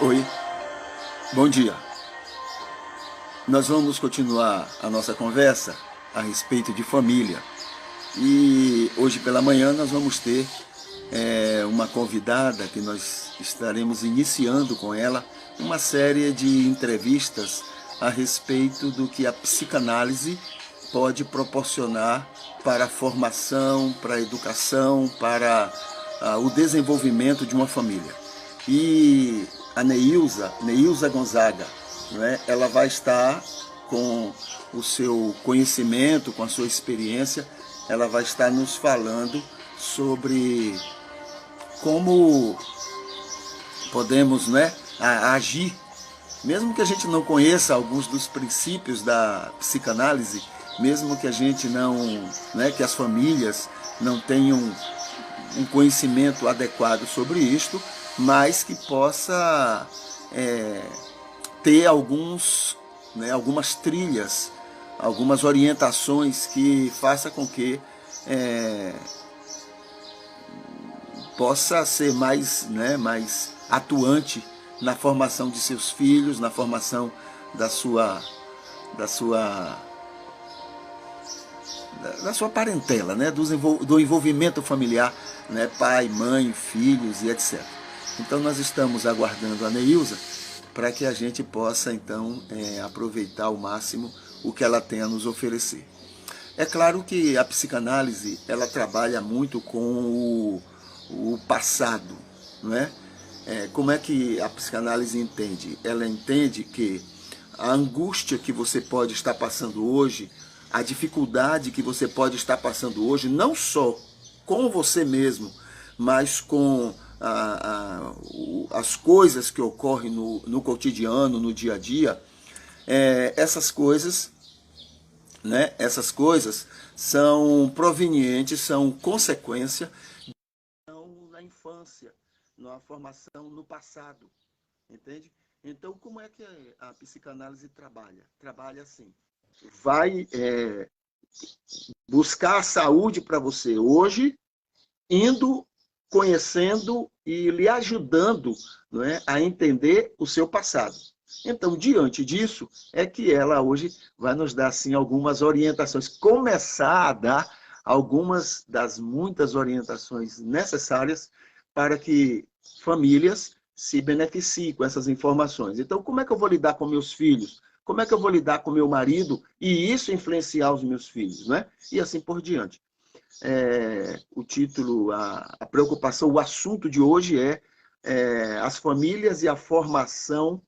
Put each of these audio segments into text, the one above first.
Oi, bom dia. Nós vamos continuar a nossa conversa a respeito de família. E hoje pela manhã nós vamos ter uma convidada que nós estaremos iniciando com ela uma série de entrevistas a respeito do que a psicanálise pode proporcionar para a formação, para a educação, para o desenvolvimento de uma família. E a Neilza Gonzaga, né, ela vai estar com o seu conhecimento, com a sua experiência, ela vai estar nos falando sobre como podemos, né, agir, mesmo que a gente não conheça alguns dos princípios da psicanálise, mesmo que a gente não, né, que as famílias não tenham um conhecimento adequado sobre isto, mas que possa ter algumas trilhas, algumas orientações que faça com que possa ser mais atuante na formação de seus filhos, na formação da sua, da sua, da sua parentela, né? Do envolvimento familiar, né? Pai, mãe, filhos e etc. Então nós estamos aguardando a Neilza para que a gente possa então aproveitar ao máximo o que ela tem a nos oferecer. É claro que a psicanálise ela trabalha muito com o passado, não é? Como é que a psicanálise entende? Ela entende que a angústia que você pode estar passando hoje, a dificuldade que você pode estar passando hoje, não só com você mesmo, mas com as coisas que ocorrem no cotidiano, no dia a dia, essas coisas, né? Essas coisas são provenientes, são consequência na infância, na formação no passado, entende? Então, como é que a psicanálise trabalha? Trabalha assim, vai buscar a saúde para você hoje, indo, conhecendo e lhe ajudando, não é, a entender o seu passado. Então, diante disso, é que ela hoje vai nos dar assim, algumas orientações, começar a dar algumas das muitas orientações necessárias para que famílias se beneficiem com essas informações. Então, como é que eu vou lidar com meus filhos? Como é que eu vou lidar com meu marido e isso influenciar os meus filhos, né? E assim por diante. O título, a preocupação, o assunto de hoje as famílias e a formação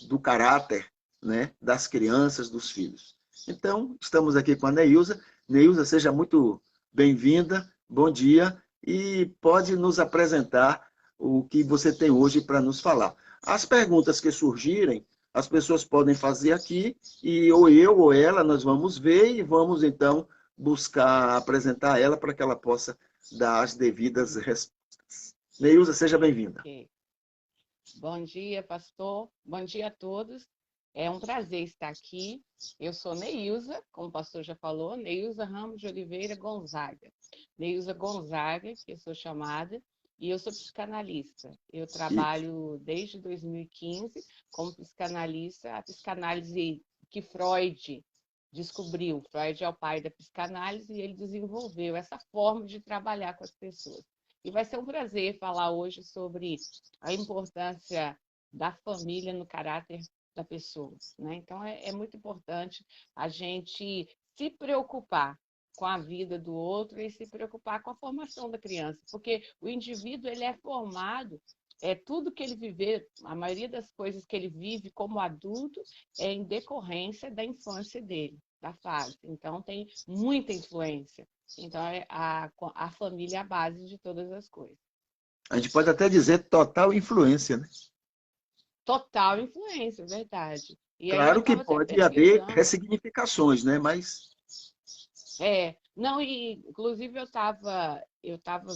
do caráter, né, das crianças, dos filhos. Então, estamos aqui com a Neilza. Neilza, seja muito bem-vinda, bom dia, e pode nos apresentar o que você tem hoje para nos falar. As perguntas que surgirem, as pessoas podem fazer aqui, e ou eu ou ela, nós vamos ver e vamos, então, buscar apresentar ela para que ela possa dar as devidas respostas. Neilza, seja bem-vinda. Ok. Bom dia, pastor. Bom dia a todos. É um prazer estar aqui. Eu sou Neilza, como o pastor já falou, Neilza Ramos de Oliveira Gonzaga. Neilza Gonzaga, que eu sou chamada, e eu sou psicanalista. Eu trabalho desde 2015 como psicanalista, a psicanálise que Freud descobriu. Freud é o pai da psicanálise e ele desenvolveu essa forma de trabalhar com as pessoas. E vai ser um prazer falar hoje sobre a importância da família no caráter da pessoa, né? Então, é muito importante a gente se preocupar com a vida do outro e se preocupar com a formação da criança, porque o indivíduo ele é formado, tudo que ele viver, a maioria das coisas que ele vive como adulto é em decorrência da infância dele, da fase. Então, tem muita influência. Então, a família é a base de todas as coisas. A gente pode até dizer total influência, né? Total influência, verdade. E aí eu Claro que estava até pode haver pesquisando. ressignificações, né? Mas Não, e inclusive eu tava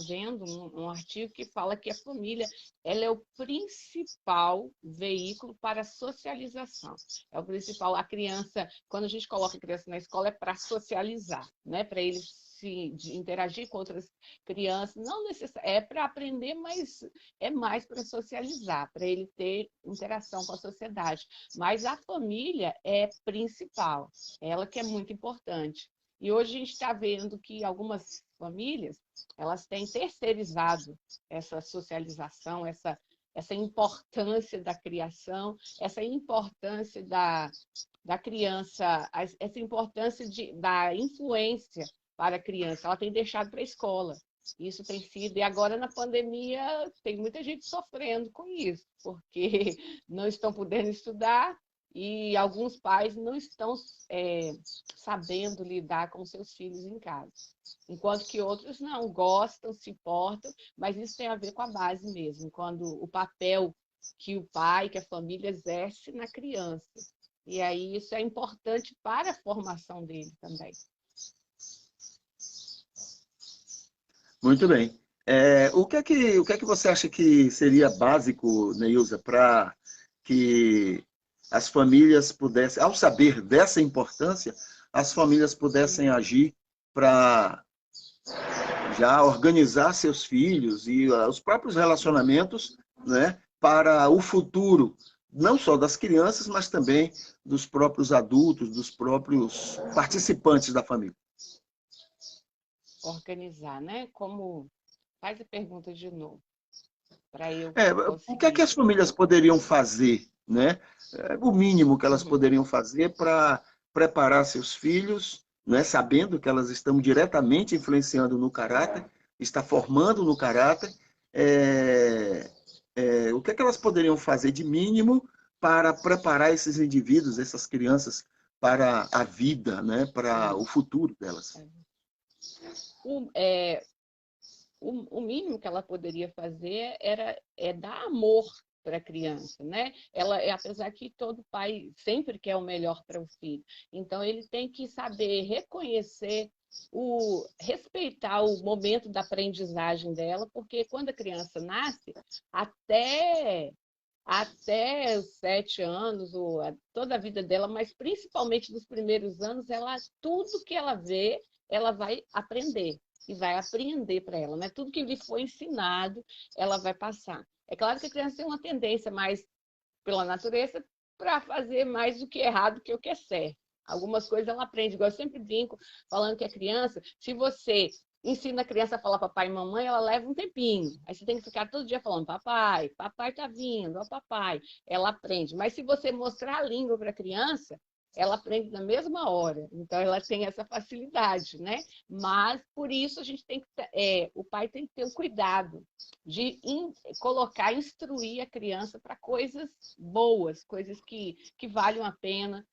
vendo um artigo que fala que a família ela é o principal veículo para a socialização. É o principal, a criança, quando a gente coloca a criança na escola, é para socializar, né? Para ele de interagir com outras crianças, não necessariamente é para aprender, mas é mais para socializar, para ele ter interação com a sociedade. Mas a família é principal, ela que é muito importante. E hoje a gente está vendo que algumas famílias, elas têm terceirizado essa socialização, essa importância da criação, essa importância da criança, essa importância da influência para a criança, ela tem deixado para a escola. Isso tem sido, e agora na pandemia tem muita gente sofrendo com isso, porque não estão podendo estudar e alguns pais não estão sabendo lidar com seus filhos em casa. Enquanto que outros não, gostam, se importam, mas isso tem a ver com a base mesmo, quando o papel que o pai, que a família exerce na criança. E aí isso é importante para a formação dele também. Muito bem. O que é que você acha que seria básico, Neilza, para que as famílias pudessem, ao saber dessa importância, as famílias pudessem agir para já organizar seus filhos e os próprios relacionamentos, né, para o futuro, não só das crianças, mas também dos próprios adultos, dos próprios participantes da família? Organizar, né? Como... Faz a pergunta de novo, para eu O que é que conseguir. as famílias poderiam fazer, né? O mínimo que elas Uhum. poderiam fazer para preparar seus filhos, né? Sabendo que elas estão diretamente influenciando no caráter, está formando no caráter. O que é que elas poderiam fazer de mínimo para preparar esses indivíduos, essas crianças, para a vida, né? Para o futuro delas? O, é, o mínimo que ela poderia fazer é dar amor para a criança, né? Apesar que todo pai sempre quer o melhor para o filho, então ele tem que saber reconhecer respeitar o momento da aprendizagem dela, porque quando a criança nasce, até até os 7 anos, ou toda a vida dela, mas principalmente nos primeiros anos, tudo que ela vê, ela vai aprender e vai apreender para ela, né? Tudo que lhe foi ensinado, ela vai passar. É claro que a criança tem uma tendência mais pela natureza para fazer mais do que errado do que o que é certo. Algumas coisas ela aprende, igual eu sempre brinco, falando que a criança, se você ensina a criança a falar papai e mamãe, ela leva um tempinho. Aí você tem que ficar todo dia falando papai, papai tá vindo, ó papai. Ela aprende. Mas se você mostrar a língua para a criança, ela aprende na mesma hora. Então ela tem essa facilidade, né? Mas por isso a gente tem que, o pai tem que ter o cuidado de colocar, instruir a criança para coisas boas, coisas que valham a pena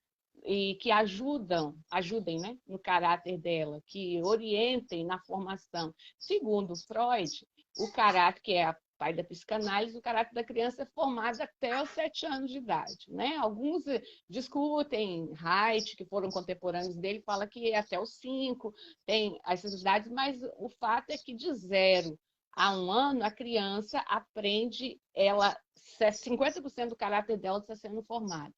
e que ajudem, né, no caráter dela, que orientem na formação. Segundo Freud, o caráter, que é o pai da psicanálise, o caráter da criança é formado até os 7 anos de idade, né? Alguns discutem, Haidt, que foram contemporâneos dele, fala que é até os 5, tem essas idades, mas o fato é que de 0 a 1 ano, a criança aprende, 50% do caráter dela está sendo formado.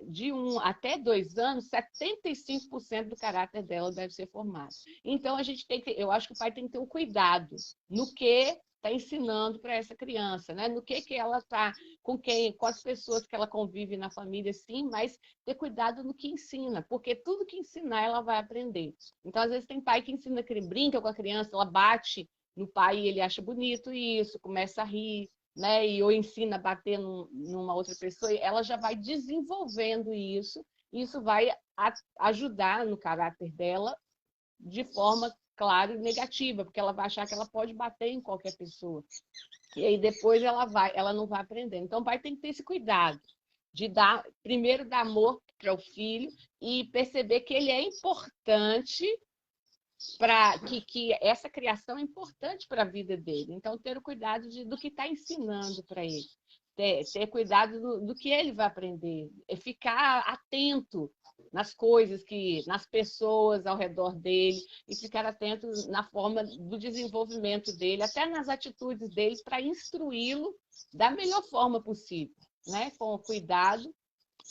De 1 até 2 anos, 75% do caráter dela deve ser formado. Então, a gente tem que, eu acho que o pai tem que ter um cuidado no que está ensinando para essa criança, né? No que ela está, com as pessoas que ela convive na família, sim, mas ter cuidado no que ensina, porque tudo que ensinar ela vai aprender. Então, às vezes, tem pai que ensina que ele brinca com a criança, ela bate no pai e ele acha bonito isso, começa a rir, né? Ou ensina a bater numa outra pessoa, ela já vai desenvolvendo isso, e isso vai ajudar no caráter dela de forma, claro, negativa, porque ela vai achar que ela pode bater em qualquer pessoa. E aí depois ela não vai aprender. Então o pai tem que ter esse cuidado de primeiro dar amor para o filho e perceber que ele é importante, que essa criação é importante para a vida dele. Então, ter o cuidado do que está ensinando para ele. Ter cuidado do que ele vai aprender. Ficar atento nas coisas, nas pessoas ao redor dele, e ficar atento na forma do desenvolvimento dele, até nas atitudes dele, para instruí-lo da melhor forma possível, né? Com cuidado,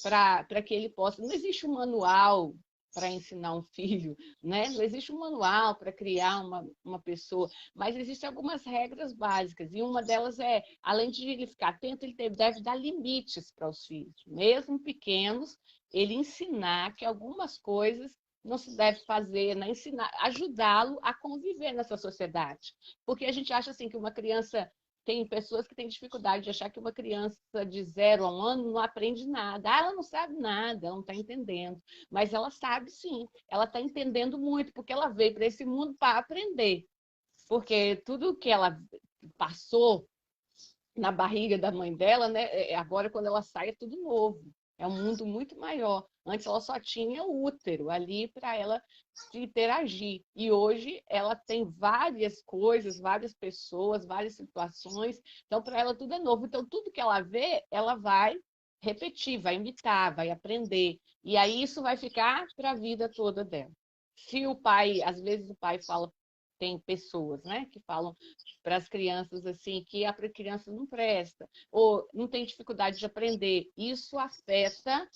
para que ele possa... Não existe um manual para ensinar um filho, né? Não existe um manual para criar uma pessoa, mas existem algumas regras básicas, e uma delas é, além de ele ficar atento, ele deve dar limites para os filhos, mesmo pequenos, ele ensinar que algumas coisas não se deve fazer, né? Ensinar, ajudá-lo a conviver nessa sociedade. Porque a gente acha assim que uma criança tem pessoas que têm dificuldade de achar que uma criança de 0 a 1 ano não aprende nada. Ah, ela não sabe nada, ela não está entendendo. Mas ela sabe sim, ela está entendendo muito, porque ela veio para esse mundo para aprender. Porque tudo que ela passou na barriga da mãe dela, né? Agora, quando ela sai, é tudo novo. É um mundo muito maior. Antes ela só tinha o útero ali para ela se interagir. E hoje ela tem várias coisas, várias pessoas, várias situações. Então, para ela tudo é novo. Então, tudo que ela vê, ela vai repetir, vai imitar, vai aprender. E aí isso vai ficar para a vida toda dela. Se o pai, às vezes o pai fala, tem pessoas, né, que falam para as crianças assim que a criança não presta ou não tem dificuldade de aprender, isso afeta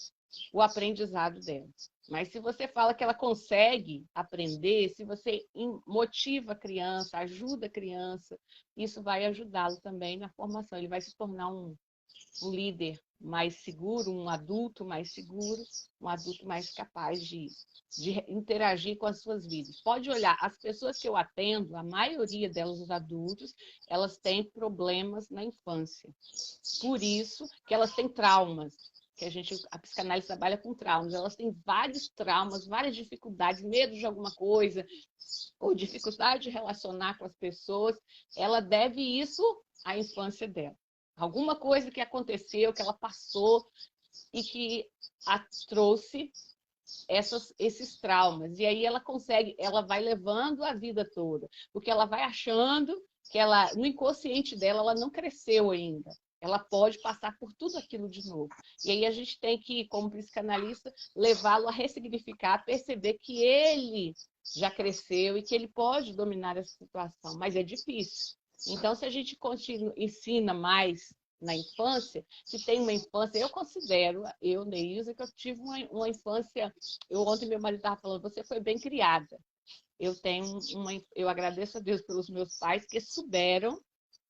o aprendizado dela. Mas se você fala que ela consegue aprender, se você motiva a criança, ajuda a criança, isso vai ajudá-lo também na formação. Ele vai se tornar um líder mais seguro, um adulto mais seguro, um adulto mais capaz de interagir com as suas vidas. Pode olhar, as pessoas que eu atendo, a maioria delas, os adultos, elas têm problemas na infância. Por isso que elas têm traumas, que a psicanálise trabalha com traumas. Elas têm vários traumas, várias dificuldades, medo de alguma coisa, ou dificuldade de relacionar com as pessoas. Ela deve isso à infância dela. Alguma coisa que aconteceu, que ela passou e que a trouxe esses traumas. E aí ela consegue, ela vai levando a vida toda, porque ela vai achando que ela, no inconsciente dela, ela não cresceu ainda. Ela pode passar por tudo aquilo de novo. E aí a gente tem que, como psicanalista, levá-lo a ressignificar, a perceber que ele já cresceu e que ele pode dominar essa situação, mas é difícil. Então, se a gente ensina mais na infância, se tem uma infância, eu considero, eu, Neilza, que eu tive uma infância, ontem meu marido estava falando, você foi bem criada. Eu agradeço a Deus pelos meus pais que souberam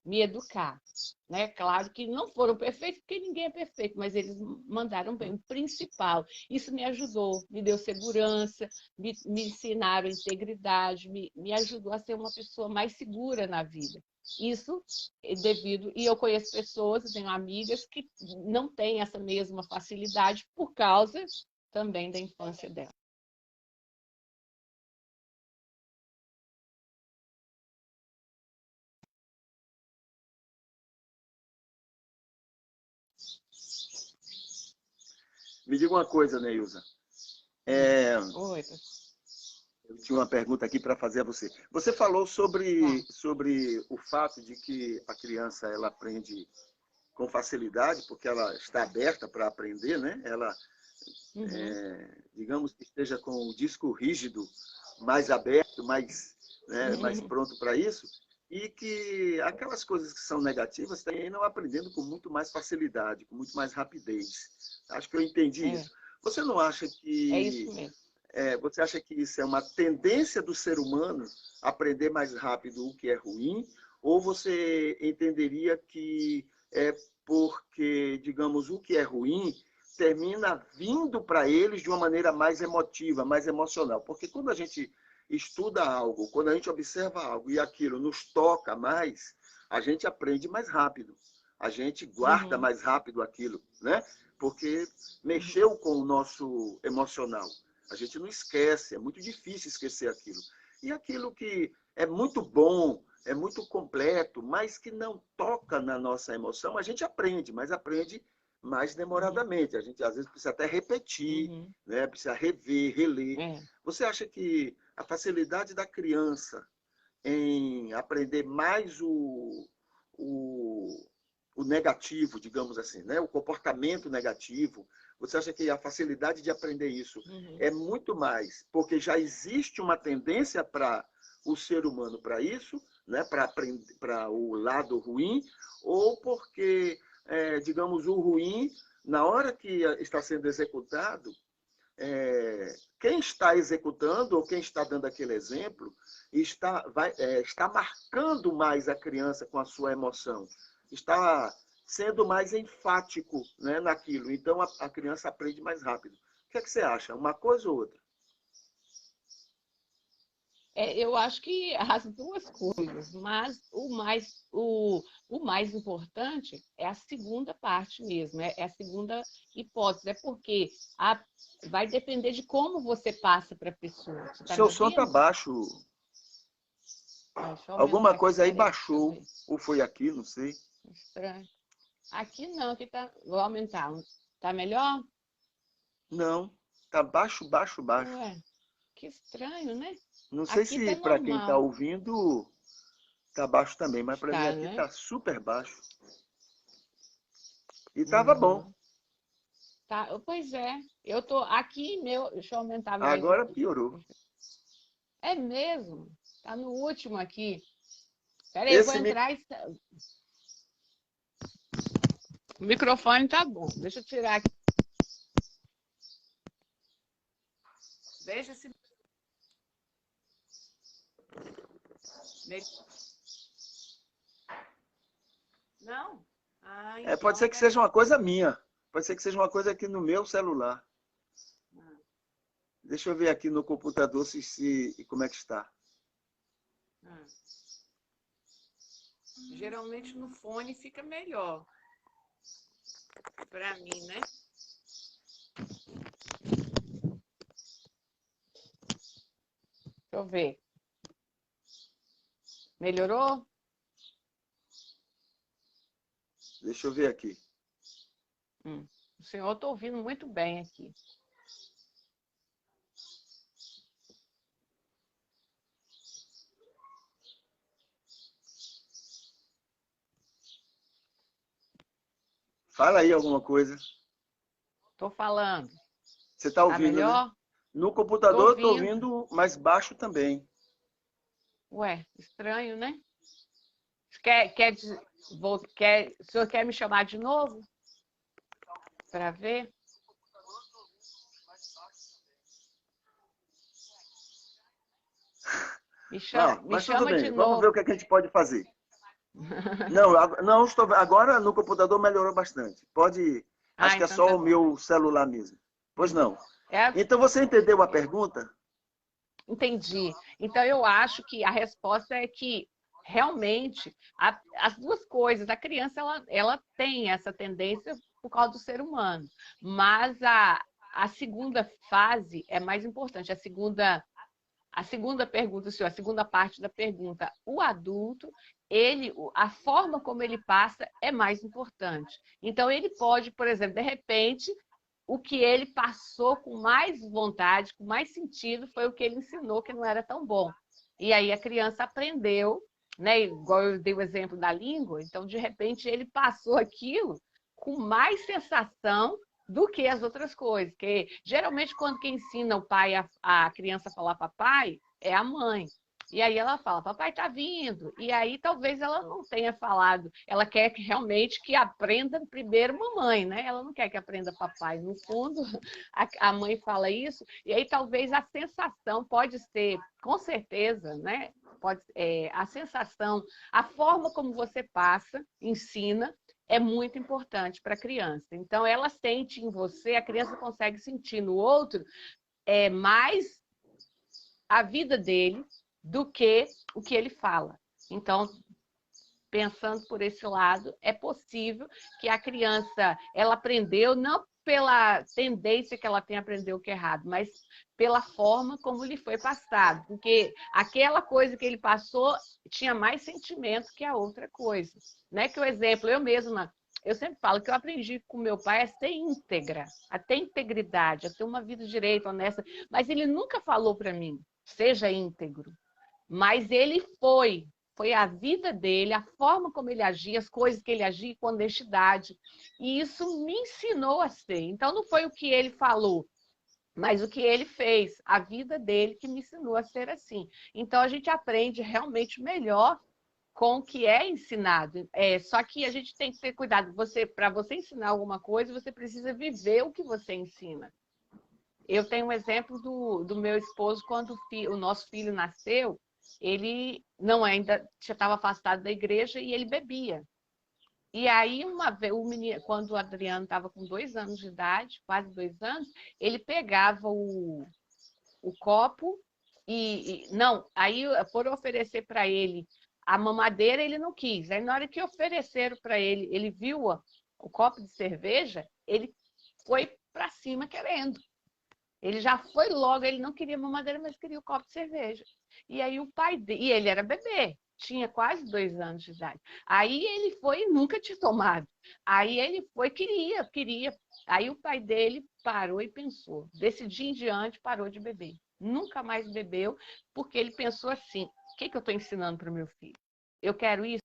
me educar, né? Claro que não foram perfeitos, porque ninguém é perfeito, mas eles mandaram bem. O principal, isso me ajudou, me deu segurança, me ensinaram integridade, me ajudou a ser uma pessoa mais segura na vida. Isso é devido, e eu conheço pessoas, eu tenho amigas que não têm essa mesma facilidade por causa também da infância dela. Me diga uma coisa, Neilza. Oi. Eu tinha uma pergunta aqui para fazer a você. Você falou sobre o fato de que a criança ela aprende com facilidade, porque ela está aberta para aprender, né? Ela, digamos que esteja com o disco rígido mais aberto, mais pronto para isso, e que aquelas coisas que são negativas também não aprendendo com muito mais facilidade, com muito mais rapidez. Acho que eu entendi isso. Você não acha que... É isso mesmo. Você acha que isso é uma tendência do ser humano aprender mais rápido o que é ruim? Ou você entenderia que é porque, digamos, o que é ruim termina vindo para eles de uma maneira mais emotiva, mais emocional? Porque quando a gente estuda algo, quando a gente observa algo e aquilo nos toca mais, a gente aprende mais rápido, a gente guarda mais rápido aquilo, né? Porque mexeu com o nosso emocional. A gente não esquece, é muito difícil esquecer aquilo. E aquilo que é muito bom, é muito completo, mas que não toca na nossa emoção, a gente aprende, mas aprende mais demoradamente. A gente às vezes precisa até repetir, né? Precisa rever, reler. Você acha que a facilidade da criança em aprender mais o negativo, digamos assim, né? O comportamento negativo, você acha que a facilidade de aprender isso é muito mais porque já existe uma tendência para o ser humano para isso, né? Para o lado ruim, ou porque, digamos, o ruim, na hora que está sendo executado, quem está executando ou quem está dando aquele exemplo está marcando mais a criança com a sua emoção, está sendo mais enfático, né, naquilo. Então, a criança aprende mais rápido. O que é que você acha? Uma coisa ou outra? Eu acho que as duas coisas, mas o mais importante é a segunda parte mesmo, é a segunda hipótese, é porque vai depender de como você passa para a pessoa. Você está me Seu som está ouvindo? baixo. Deixa eu aumentar Alguma aqui, coisa aí peraí, deixa eu baixou. ver. Ou foi aqui, não sei. Estranho. Aqui não, aqui tá. Vou aumentar. Tá melhor? Não, está baixo, baixo, baixo. Ué, que estranho, né? Não sei Aqui se tá para quem está normal. ouvindo está baixo também, mas para mim Está, aqui né? está super baixo. E estava bom. Uhum. Tá, pois é. Eu tô aqui, meu. Deixa eu aumentar mais Agora aqui. piorou. É mesmo. Tá no último aqui. Peraí, eu vou Esse mi- entrar e. O microfone tá bom. Deixa eu tirar aqui. Deixa se. Não? Ah, Pode ser então, que seja peraí. uma coisa minha. Pode ser que seja uma coisa aqui no meu celular. Deixa eu ver aqui no computador se como é que está. Ah. Geralmente no fone fica melhor. Pra mim, né? Deixa eu ver. Melhorou? Deixa eu ver aqui. O senhor está ouvindo muito bem aqui. Fala aí alguma coisa. Estou falando. Você está Tá ouvindo, né? melhor? No Estou computador eu estou ouvindo. ouvindo mais baixo também. Ué, estranho, né? O senhor quer me chamar de novo? Para ver? Não, Me mas tudo chama de bem. Vamos ver o novo. que a gente pode fazer. Não, agora no computador melhorou bastante. Pode, acho Ah, que é então só tá o bom. meu celular mesmo. Pois não. É, Então você entendeu a pergunta? entendi. Então eu acho que a resposta é que realmente as duas coisas, a criança ela tem essa tendência por causa do ser humano, mas a segunda fase é mais importante, a segunda pergunta, senhor, a segunda parte da pergunta, o adulto, a forma como ele passa é mais importante. Então, ele pode, por exemplo, de repente, o que ele passou com mais vontade, com mais sentido, foi o que ele ensinou que não era tão bom. E aí a criança aprendeu, né? Igual eu dei o exemplo da língua, então, de repente, ele passou aquilo com mais sensação do que as outras coisas. Porque geralmente quando quem ensina o pai a criança a falar papai é a mãe. E aí ela fala, papai tá vindo. E aí talvez ela não tenha falado. Ela quer que, realmente que aprenda primeiro mamãe, né? Ela não quer que aprenda papai. No fundo, a mãe fala isso. E aí talvez a sensação pode ser, com certeza, né? A sensação, a forma como você passa, ensina, é muito importante para a criança. Então, ela sente em você, a criança consegue sentir no outro mais a vida dele do que o que ele fala. Então, pensando por esse lado, é possível que a criança ela aprendeu não pela tendência que ela tem a aprender o que é errado, mas pela forma como lhe foi passado, porque aquela coisa que ele passou tinha mais sentimento que a outra coisa, né? Que o exemplo eu mesma eu sempre falo que eu aprendi com meu pai a ser íntegra, a ter integridade, a ter uma vida direita, honesta, mas ele nunca falou para mim, seja íntegro. Mas ele foi a vida dele, a forma como ele agia, as coisas que ele agia com honestidade. E isso me ensinou a ser. Então não foi o que ele falou, mas o que ele fez, a vida dele que me ensinou a ser assim. Então a gente aprende realmente melhor com o que é ensinado. Só que a gente tem que ter cuidado. Para você ensinar alguma coisa, você precisa viver o que você ensina. Eu tenho um exemplo do meu esposo, quando o nosso filho nasceu, ele não ainda já estava afastado da igreja e ele bebia. E aí, uma vez, o menino, quando o Adriano estava com 2 anos de idade, quase 2 anos, ele pegava o copo não, aí por oferecer para ele a mamadeira, ele não quis. Aí na hora que ofereceram para ele, ele viu o copo de cerveja, ele foi para cima querendo. Ele já foi logo, ele não queria mamadeira, mas queria o copo de cerveja. E aí o pai dele, e ele era bebê, tinha quase 2 anos de idade. Aí ele foi e nunca tinha tomado. Aí ele foi, queria. Aí o pai dele parou e pensou. Desse dia em diante, parou de beber. Nunca mais bebeu, porque ele pensou assim: o que eu estou ensinando para o meu filho? Eu quero isso?